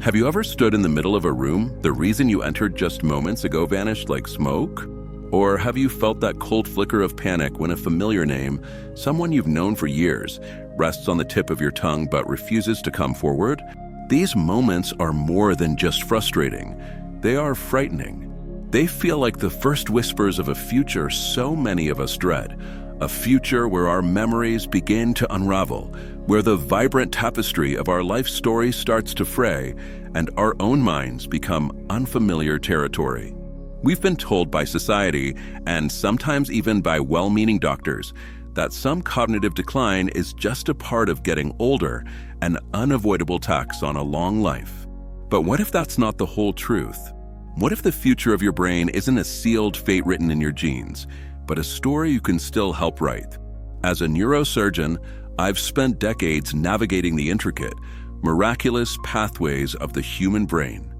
Have you ever stood in the middle of a room, the reason you entered just moments ago vanished like smoke? Or have you felt that cold flicker of panic when a familiar name, someone you've known for years, rests on the tip of your tongue but refuses to come forward? These moments are more than just frustrating. They are frightening. They feel like the first whispers of a future so many of us dread. A future where our memories begin to unravel, where the vibrant tapestry of our life story starts to fray, and our own minds become unfamiliar territory. We've been told by society, and sometimes even by well-meaning doctors, that some cognitive decline is just a part of getting older, an unavoidable tax on a long life. But what if that's not the whole truth? What if the future of your brain isn't a sealed fate written in your genes, but a story you can still help write? As a neurosurgeon, I've spent decades navigating the intricate, miraculous pathways of the human brain.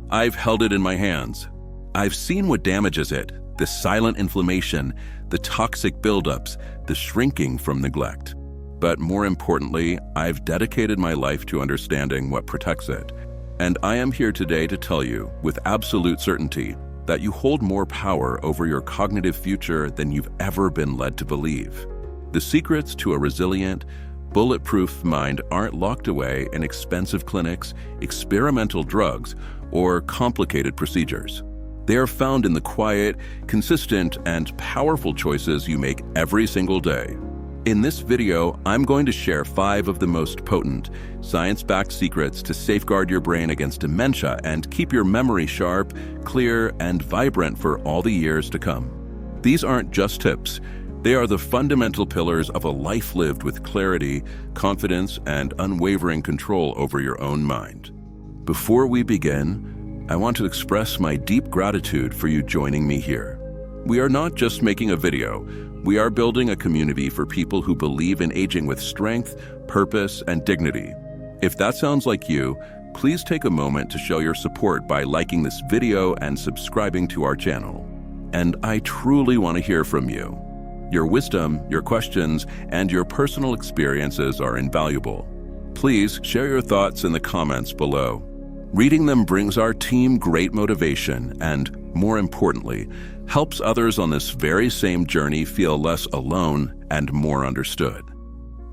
I've held it in my hands. I've seen what damages it, the silent inflammation, the toxic buildups, the shrinking from neglect. But more importantly, I've dedicated my life to understanding what protects it. And I am here today to tell you, with absolute certainty, that you hold more power over your cognitive future than you've ever been led to believe. The secrets to a resilient, bulletproof mind aren't locked away in expensive clinics, experimental drugs, or complicated procedures. They are found in the quiet, consistent, and powerful choices you make every single day. In this video, I'm going to share 5 of the most potent, science-backed secrets to safeguard your brain against dementia and keep your memory sharp, clear, and vibrant for all the years to come. These aren't just tips. They are the fundamental pillars of a life lived with clarity, confidence, and unwavering control over your own mind. Before we begin, I want to express my deep gratitude for you joining me here. We are not just making a video. We are building a community for people who believe in aging with strength, purpose, and dignity. If that sounds like you, please take a moment to show your support by liking this video and subscribing to our channel. And I truly want to hear from you. Your wisdom, your questions, and your personal experiences are invaluable. Please share your thoughts in the comments below. Reading them brings our team great motivation and, more importantly, helps others on this very same journey feel less alone and more understood.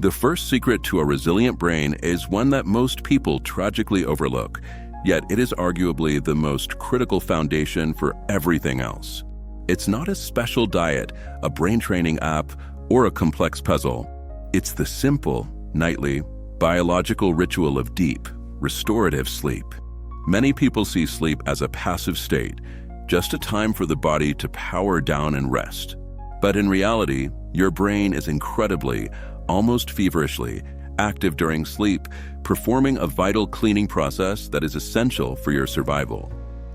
The first secret to a resilient brain is one that most people tragically overlook, yet it is arguably the most critical foundation for everything else. It's not a special diet, a brain training app, or a complex puzzle. It's the simple, nightly, biological ritual of deep, restorative sleep. Many people see sleep as a passive state, just a time for the body to power down and rest. But in reality, your brain is incredibly, almost feverishly, active during sleep, performing a vital cleaning process that is essential for your survival.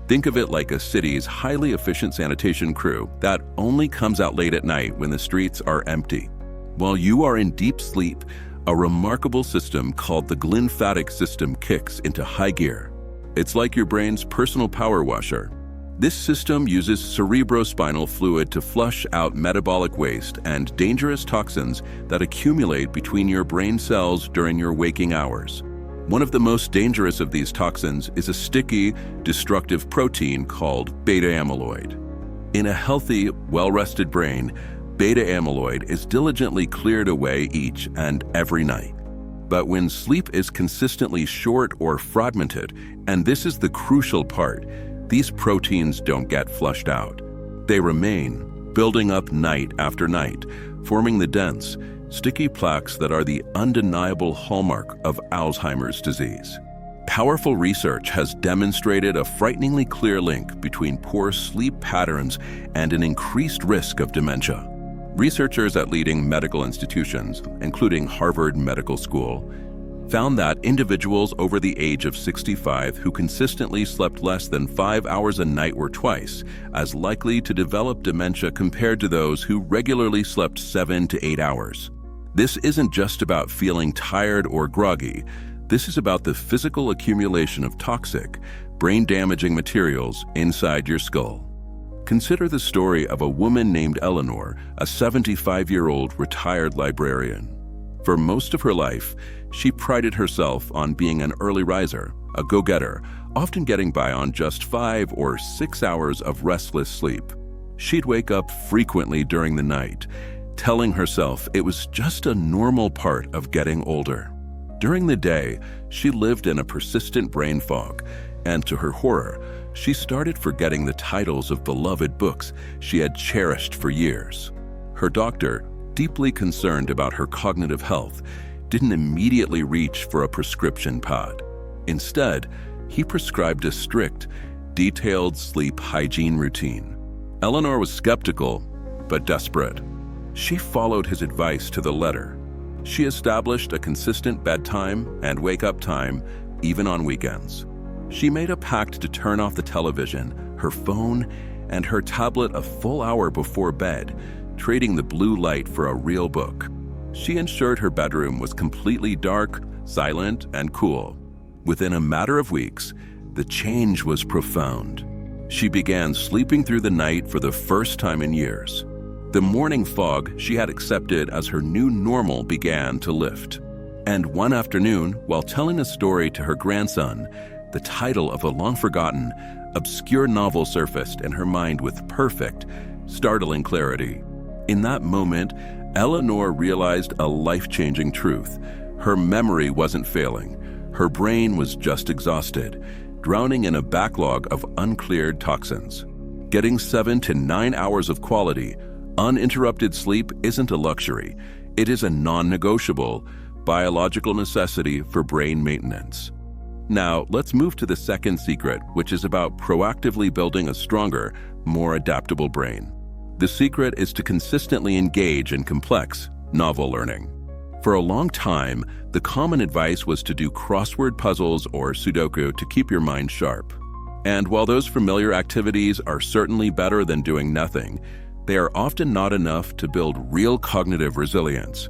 Think of it like a city's highly efficient sanitation crew that only comes out late at night when the streets are empty. While you are in deep sleep, a remarkable system called the glymphatic system kicks into high gear. It's like your brain's personal power washer. This system uses cerebrospinal fluid to flush out metabolic waste and dangerous toxins that accumulate between your brain cells during your waking hours. One of the most dangerous of these toxins is a sticky, destructive protein called beta-amyloid. In a healthy, well-rested brain, beta-amyloid is diligently cleared away each and every night. But when sleep is consistently short or fragmented, and this is the crucial part, these proteins don't get flushed out. They remain, building up night after night, forming the dense, sticky plaques that are the undeniable hallmark of Alzheimer's disease. Powerful research has demonstrated a frighteningly clear link between poor sleep patterns and an increased risk of dementia. Researchers at leading medical institutions, including Harvard Medical School, found that individuals over the age of 65 who consistently slept less than 5 hours a night were twice as likely to develop dementia compared to those who regularly slept 7 to 8 hours. This isn't just about feeling tired or groggy. This is about the physical accumulation of toxic, brain-damaging materials inside your skull. Consider the story of a woman named Eleanor, a 75-year-old retired librarian. For most of her life, she prided herself on being an early riser, a go-getter, often getting by on just 5 or 6 hours of restless sleep. She'd wake up frequently during the night, telling herself it was just a normal part of getting older. During the day, she lived in a persistent brain fog, and to her horror, she started forgetting the titles of beloved books she had cherished for years. Her doctor, deeply concerned about her cognitive health, didn't immediately reach for a prescription pod. Instead, he prescribed a strict, detailed sleep hygiene routine. Eleanor was skeptical, but desperate. She followed his advice to the letter. She established a consistent bedtime and wake-up time, even on weekends. She made a pact to turn off the television, her phone, and her tablet a full hour before bed, trading the blue light for a real book. She ensured her bedroom was completely dark, silent, and cool. Within a matter of weeks, the change was profound. She began sleeping through the night for the first time in years. The morning fog she had accepted as her new normal began to lift. And one afternoon, while telling a story to her grandson, the title of a long-forgotten, obscure novel surfaced in her mind with perfect, startling clarity. In that moment, Eleanor realized a life-changing truth. Her memory wasn't failing. Her brain was just exhausted, drowning in a backlog of uncleared toxins. Getting 7 to 9 hours of quality, uninterrupted sleep isn't a luxury. It is a non-negotiable, biological necessity for brain maintenance. Now, let's move to the second secret, which is about proactively building a stronger, more adaptable brain. The secret is to consistently engage in complex, novel learning. For a long time, the common advice was to do crossword puzzles or Sudoku to keep your mind sharp. And while those familiar activities are certainly better than doing nothing, they are often not enough to build real cognitive resilience.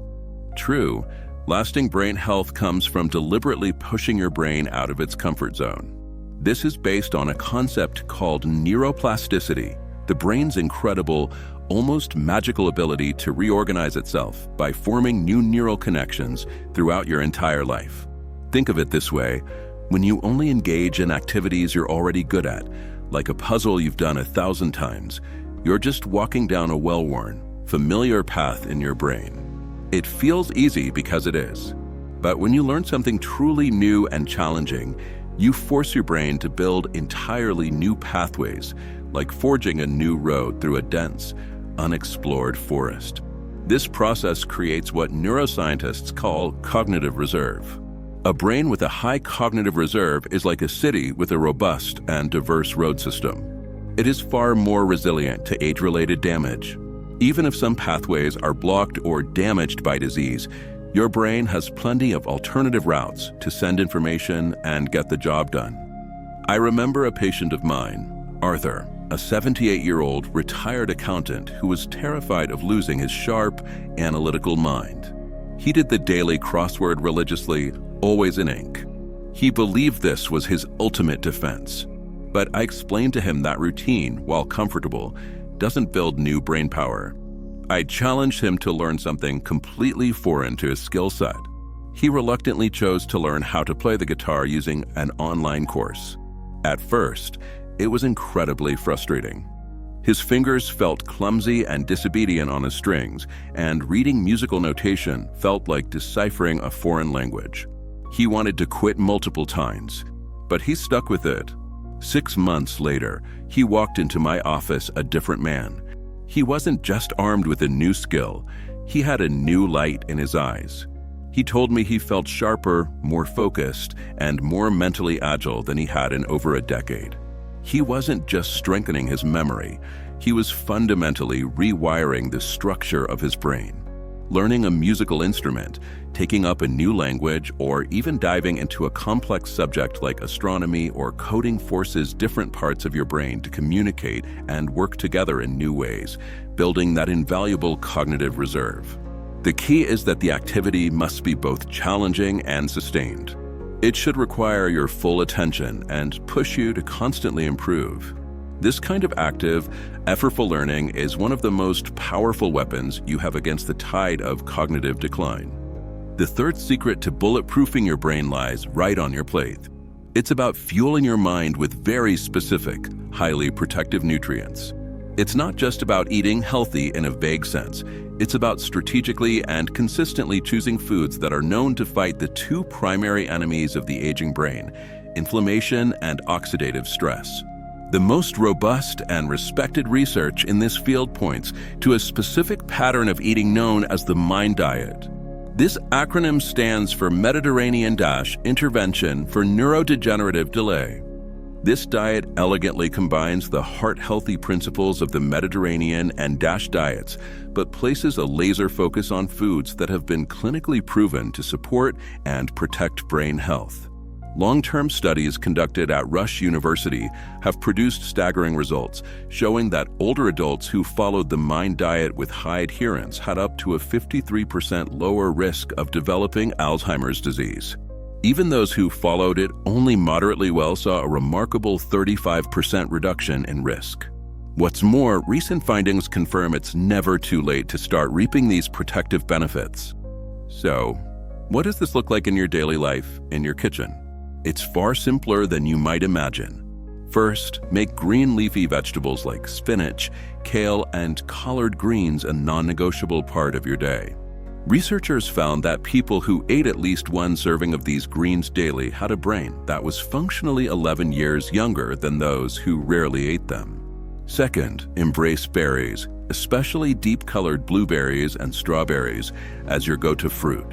True, lasting brain health comes from deliberately pushing your brain out of its comfort zone. This is based on a concept called neuroplasticity, the brain's incredible, almost magical ability to reorganize itself by forming new neural connections throughout your entire life. Think of it this way: when you only engage in activities you're already good at, like a puzzle you've done 1,000 times, you're just walking down a well-worn, familiar path in your brain. It feels easy because it is. But when you learn something truly new and challenging, you force your brain to build entirely new pathways, like forging a new road through a dense, unexplored forest. This process creates what neuroscientists call cognitive reserve. A brain with a high cognitive reserve is like a city with a robust and diverse road system. It is far more resilient to age-related damage. Even if some pathways are blocked or damaged by disease, your brain has plenty of alternative routes to send information and get the job done. I remember a patient of mine, Arthur, a 78-year-old retired accountant who was terrified of losing his sharp, analytical mind. He did the daily crossword religiously, always in ink. He believed this was his ultimate defense. But I explained to him that routine, while comfortable, doesn't build new brain power. I challenged him to learn something completely foreign to his skill set. He reluctantly chose to learn how to play the guitar using an online course. At first, it was incredibly frustrating. His fingers felt clumsy and disobedient on the strings, and reading musical notation felt like deciphering a foreign language. He wanted to quit multiple times, but he stuck with it. 6 months later, he walked into my office a different man. He wasn't just armed with a new skill, he had a new light in his eyes. He told me he felt sharper, more focused, and more mentally agile than he had in over a decade. He wasn't just strengthening his memory, he was fundamentally rewiring the structure of his brain. Learning a musical instrument, taking up a new language, or even diving into a complex subject like astronomy or coding forces different parts of your brain to communicate and work together in new ways, building that invaluable cognitive reserve. The key is that the activity must be both challenging and sustained. It should require your full attention and push you to constantly improve. This kind of active, effortful learning is one of the most powerful weapons you have against the tide of cognitive decline. The third secret to bulletproofing your brain lies right on your plate. It's about fueling your mind with very specific, highly protective nutrients. It's not just about eating healthy in a vague sense. It's about strategically and consistently choosing foods that are known to fight the two primary enemies of the aging brain: inflammation and oxidative stress. The most robust and respected research in this field points to a specific pattern of eating known as the MIND diet. This acronym stands for Mediterranean-Intervention for Neurodegenerative Delay. This diet elegantly combines the heart-healthy principles of the Mediterranean and DASH diets, but places a laser focus on foods that have been clinically proven to support and protect brain health. Long-term studies conducted at Rush University have produced staggering results, showing that older adults who followed the MIND diet with high adherence had up to a 53% lower risk of developing Alzheimer's disease. Even those who followed it only moderately well saw a remarkable 35% reduction in risk. What's more, recent findings confirm it's never too late to start reaping these protective benefits. So, what does this look like in your daily life, in your kitchen? It's far simpler than you might imagine. First, make green leafy vegetables like spinach, kale, and collard greens a non-negotiable part of your day. Researchers found that people who ate at least one serving of these greens daily had a brain that was functionally 11 years younger than those who rarely ate them. Second, embrace berries, especially deep-colored blueberries and strawberries, as your go-to fruit.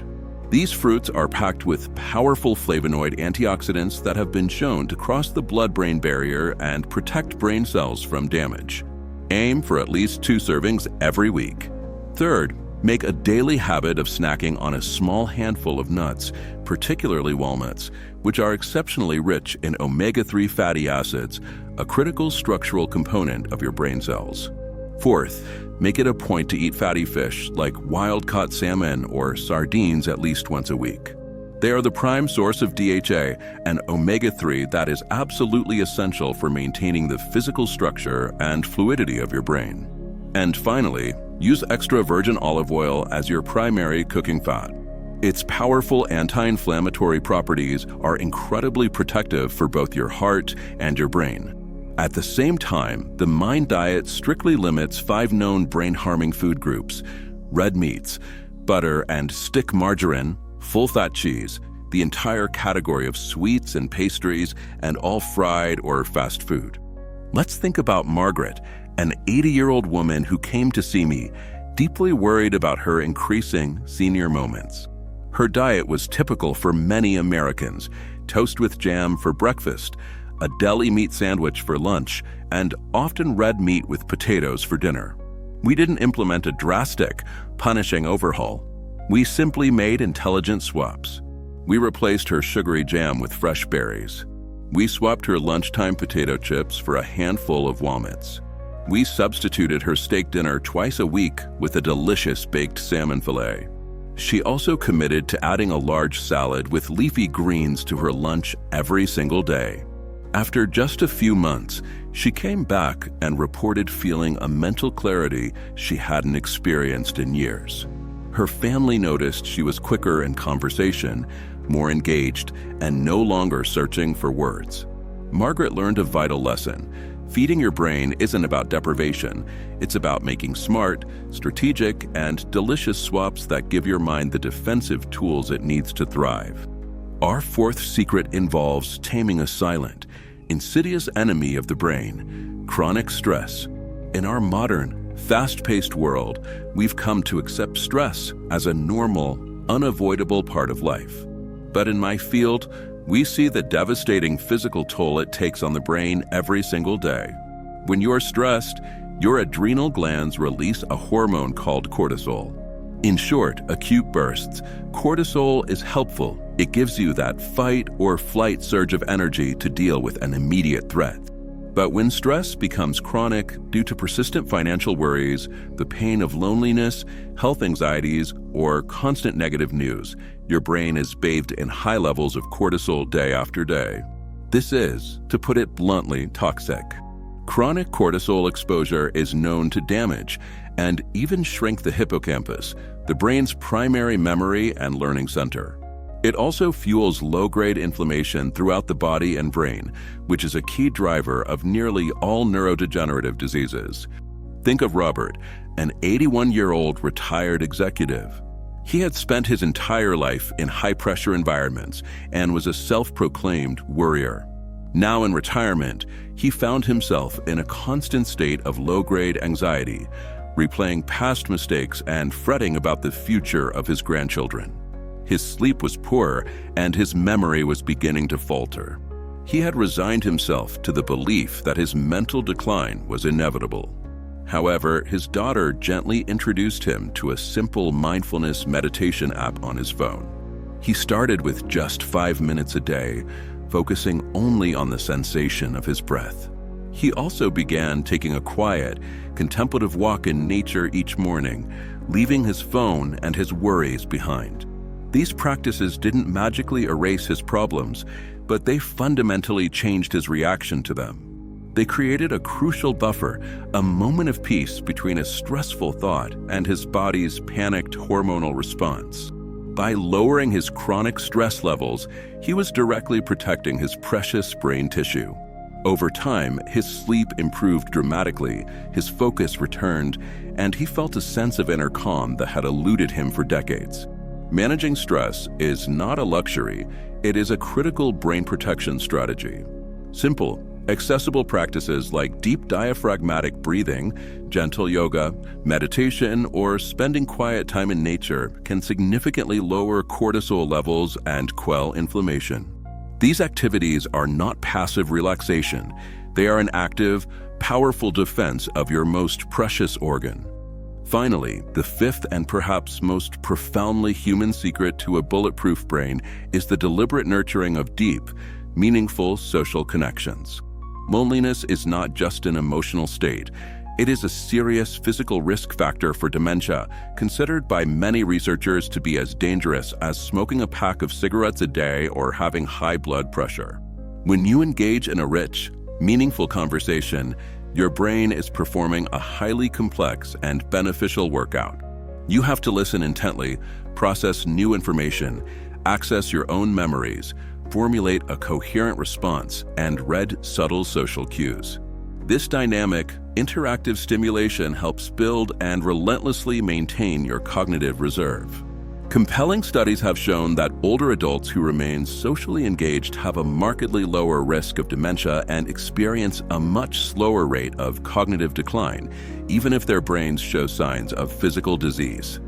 These fruits are packed with powerful flavonoid antioxidants that have been shown to cross the blood-brain barrier and protect brain cells from damage. Aim for at least 2 servings every week. Third, make a daily habit of snacking on a small handful of nuts, particularly walnuts, which are exceptionally rich in omega-3 fatty acids, a critical structural component of your brain cells. Fourth, make it a point to eat fatty fish like wild-caught salmon or sardines at least once a week. They are the prime source of DHA and omega-3 that is absolutely essential for maintaining the physical structure and fluidity of your brain. And finally, use extra virgin olive oil as your primary cooking fat. Its powerful anti-inflammatory properties are incredibly protective for both your heart and your brain. At the same time, the MIND diet strictly limits 5 known brain-harming food groups: red meats, butter and stick margarine, full-fat cheese, the entire category of sweets and pastries, and all fried or fast food. Let's think about Margaret, an 80-year-old woman who came to see me, deeply worried about her increasing senior moments. Her diet was typical for many Americans: toast with jam for breakfast, a deli meat sandwich for lunch, and often red meat with potatoes for dinner. We didn't implement a drastic, punishing overhaul. We simply made intelligent swaps. We replaced her sugary jam with fresh berries. We swapped her lunchtime potato chips for a handful of walnuts. We substituted her steak dinner twice a week with a delicious baked salmon fillet. She also committed to adding a large salad with leafy greens to her lunch every single day. After just a few months, she came back and reported feeling a mental clarity she hadn't experienced in years. Her family noticed she was quicker in conversation, more engaged, and no longer searching for words. Margaret learned a vital lesson. Feeding your brain isn't about deprivation. It's about making smart, strategic, and delicious swaps that give your mind the defensive tools it needs to thrive. Our fourth secret involves taming a silent, insidious enemy of the brain: chronic stress. In our modern, fast-paced world, we've come to accept stress as a normal, unavoidable part of life. But in my field, we see the devastating physical toll it takes on the brain every single day. When you're stressed, your adrenal glands release a hormone called cortisol. In short, acute bursts. Cortisol is helpful. It gives you that fight or flight surge of energy to deal with an immediate threat. But when stress becomes chronic due to persistent financial worries, the pain of loneliness, health anxieties, or constant negative news, your brain is bathed in high levels of cortisol day after day. This is, to put it bluntly, toxic. Chronic cortisol exposure is known to damage and even shrink the hippocampus, the brain's primary memory and learning center. It also fuels low-grade inflammation throughout the body and brain, which is a key driver of nearly all neurodegenerative diseases. Think of Robert, an 81-year-old retired executive. He had spent his entire life in high-pressure environments and was a self-proclaimed worrier. Now in retirement, he found himself in a constant state of low-grade anxiety, replaying past mistakes and fretting about the future of his grandchildren. His sleep was poor, and his memory was beginning to falter. He had resigned himself to the belief that his mental decline was inevitable. However, his daughter gently introduced him to a simple mindfulness meditation app on his phone. He started with just 5 minutes a day, focusing only on the sensation of his breath. He also began taking a quiet, contemplative walk in nature each morning, leaving his phone and his worries behind. These practices didn't magically erase his problems, but they fundamentally changed his reaction to them. They created a crucial buffer, a moment of peace between a stressful thought and his body's panicked hormonal response. By lowering his chronic stress levels, he was directly protecting his precious brain tissue. Over time, his sleep improved dramatically, his focus returned, and he felt a sense of inner calm that had eluded him for decades. Managing stress is not a luxury, it is a critical brain protection strategy. Simple, accessible practices like deep diaphragmatic breathing, gentle yoga, meditation, or spending quiet time in nature can significantly lower cortisol levels and quell inflammation. These activities are not passive relaxation. They are an active, powerful defense of your most precious organ. Finally, the fifth and perhaps most profoundly human secret to a bulletproof brain is the deliberate nurturing of deep, meaningful social connections. Loneliness is not just an emotional state. It is a serious physical risk factor for dementia, considered by many researchers to be as dangerous as smoking a pack of cigarettes a day or having high blood pressure. When you engage in a rich, meaningful conversation, your brain is performing a highly complex and beneficial workout. You have to listen intently, process new information, access your own memories, formulate a coherent response, and read subtle social cues. This dynamic, interactive stimulation helps build and relentlessly maintain your cognitive reserve. Compelling studies have shown that older adults who remain socially engaged have a markedly lower risk of dementia and experience a much slower rate of cognitive decline, even if their brains show signs of physical disease.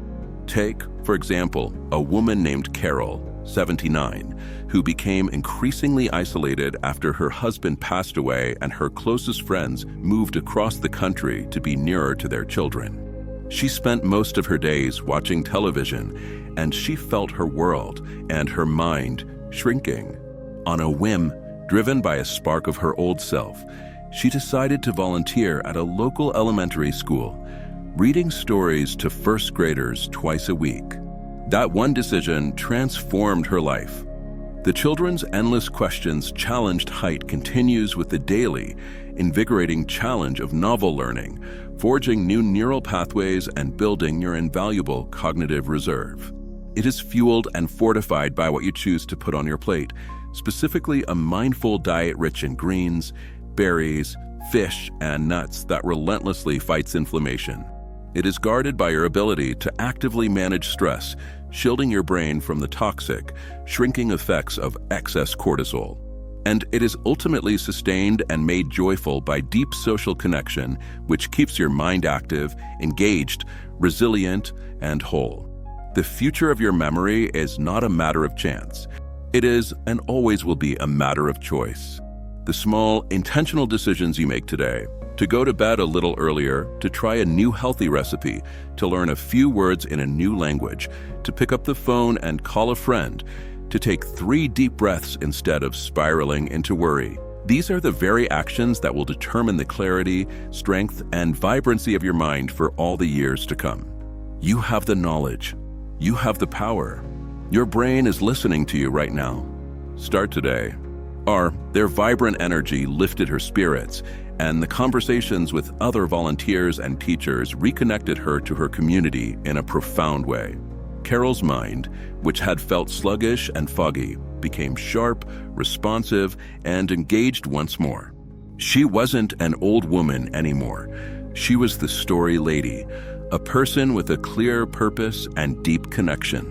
Take, for example, a woman named Carol, 79, who became increasingly isolated after her husband passed away and her closest friends moved across the country to be nearer to their children. She spent most of her days watching television, and she felt her world and her mind shrinking. On a whim, driven by a spark of her old self, she decided to volunteer at a local elementary school, reading stories to first graders twice a week. That one decision transformed her life. The children's endless questions challenged Height continues with the daily, invigorating challenge of novel learning, forging new neural pathways and building your invaluable cognitive reserve. It is fueled and fortified by what you choose to put on your plate, specifically a mindful diet rich in greens, berries, fish, and nuts that relentlessly fights inflammation. It is guarded by your ability to actively manage stress, shielding your brain from the toxic, shrinking effects of excess cortisol. And it is ultimately sustained and made joyful by deep social connection, which keeps your mind active, engaged, resilient, and whole. The future of your memory is not a matter of chance. It is and always will be a matter of choice. The small, intentional decisions you make today, to go to bed a little earlier, to try a new healthy recipe, to learn a few words in a new language, to pick up the phone and call a friend, to take 3 deep breaths instead of spiraling into worry. These are the very actions that will determine the clarity, strength, and vibrancy of your mind for all the years to come. You have the knowledge. You have the power. Your brain is listening to you right now. Start today. Their vibrant energy lifted her spirits, and the conversations with other volunteers and teachers reconnected her to her community in a profound way. Carol's mind, which had felt sluggish and foggy, became sharp, responsive, and engaged once more. She wasn't an old woman anymore. She was the story lady, a person with a clear purpose and deep connection.